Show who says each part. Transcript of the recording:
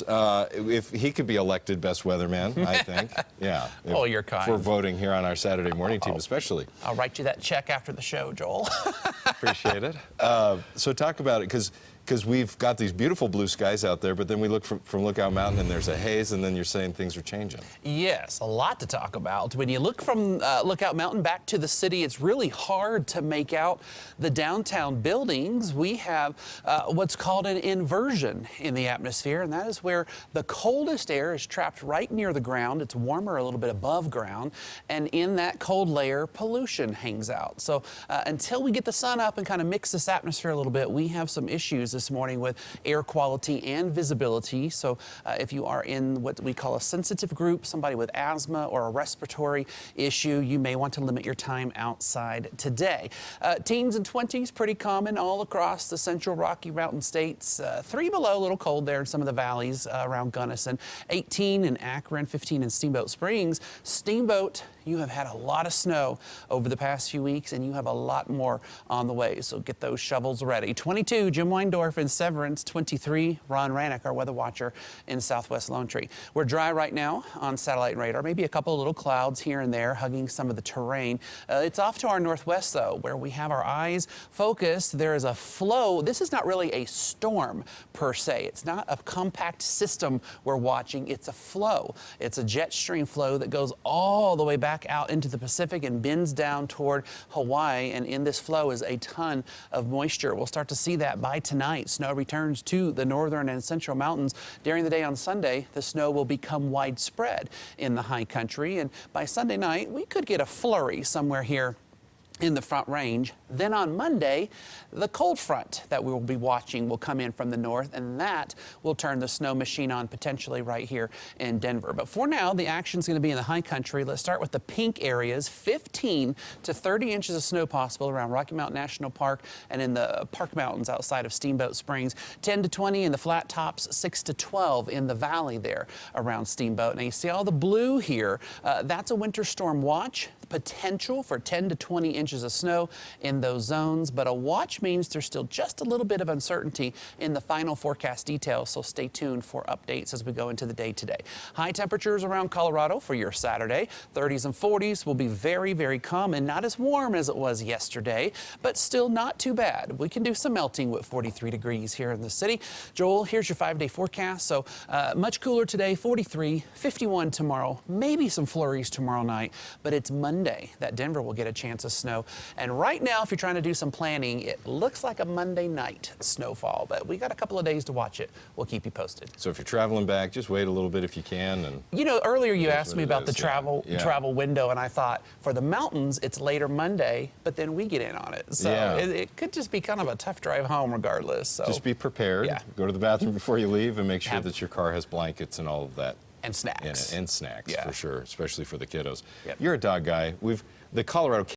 Speaker 1: Chris. If he could be elected best weatherman, I think. Yeah.
Speaker 2: Oh, you're kind.
Speaker 1: For voting here on our Saturday morning team, especially.
Speaker 2: I'll write you that check after the show, Joel.
Speaker 1: Appreciate it. So talk about it, because we've got these beautiful blue skies out there, but then we look from Lookout Mountain and there's a haze, and then you're saying things are changing.
Speaker 2: Yes, a lot to talk about. When you look from Lookout Mountain back to the city, it's really hard to make out the downtown buildings. We have what's called an inversion in the atmosphere, and that is where the coldest air is trapped right near the ground. It's warmer a little bit above ground, and in that cold layer, pollution hangs out. So until we get the sun up and kind of mix this atmosphere a little bit, we have some issues this morning with air quality and visibility. So if you are in what we call a sensitive group, somebody with asthma or a respiratory issue, you may want to limit your time outside today. Teens and 20s, pretty common all across the central Rocky Mountain states. 3 below, a little cold there in some of the valleys around Gunnison. 18 in Akron, 15 in Steamboat Springs. Steamboat, you have had a lot of snow over the past few weeks, and you have a lot more on the way, so get those shovels ready. 22, Jim Weindorf in Severance. 23, Ron Rannick, our weather watcher in Southwest Lone Tree. We're dry right now on satellite radar, maybe a couple of little clouds here and there hugging some of the terrain. It's off to our northwest, though, where we have our eyes focused. There is a flow. This is not really a storm, per se. It's not a compact system we're watching. It's a flow. It's a jet stream flow that goes all the way back out into the Pacific and bends down toward Hawaii, and in this flow is a ton of moisture. We'll start to see that by tonight. Snow returns to the northern and central mountains. During the day on Sunday, the snow will become widespread in the high country, and by Sunday night, we could get a flurry somewhere here in the Front Range. Then on Monday, the cold front that we will be watching will come in from the north, and that will turn the snow machine on potentially right here in Denver. But for now, the action's going to be in the high country. Let's start with the pink areas. 15 to 30 inches of snow possible around Rocky Mountain National Park and in the Park Mountains outside of Steamboat Springs. 10 to 20 in the flat tops, 6 to 12 in the valley there around Steamboat. Now you see all the blue here. That's a winter storm watch. Potential for 10 to 20 inches of snow in those zones, but a watch means there's still just a little bit of uncertainty in the final forecast details, so stay tuned for updates as we go into the day today. High temperatures around Colorado for your Saturday. 30s and 40s will be very, very common. Not as warm as it was yesterday, but still not too bad. We can do some melting with 43 degrees here in the city. Joel, here's your 5-day forecast. So much cooler today, 43, 51 tomorrow, maybe some flurries tomorrow night, but it's Monday that Denver will get a chance of snow. And right now, if you're trying to do some planning, it looks like a Monday night snowfall, but we got a couple of days to watch it. We'll keep you posted.
Speaker 1: So if you're traveling back, just wait a little bit if you can. And
Speaker 2: you know, earlier you asked me about the travel window, and I thought for the mountains, it's later Monday, but then we get in on it. So it could just be kind of a tough drive home regardless. So
Speaker 1: just be prepared. Yeah. Go to the bathroom before you leave and make sure that your car has blankets and all of that.
Speaker 2: And snacks.
Speaker 1: And snacks, for sure, especially for the kiddos.
Speaker 2: Yep.
Speaker 1: You're a dog guy. The Colorado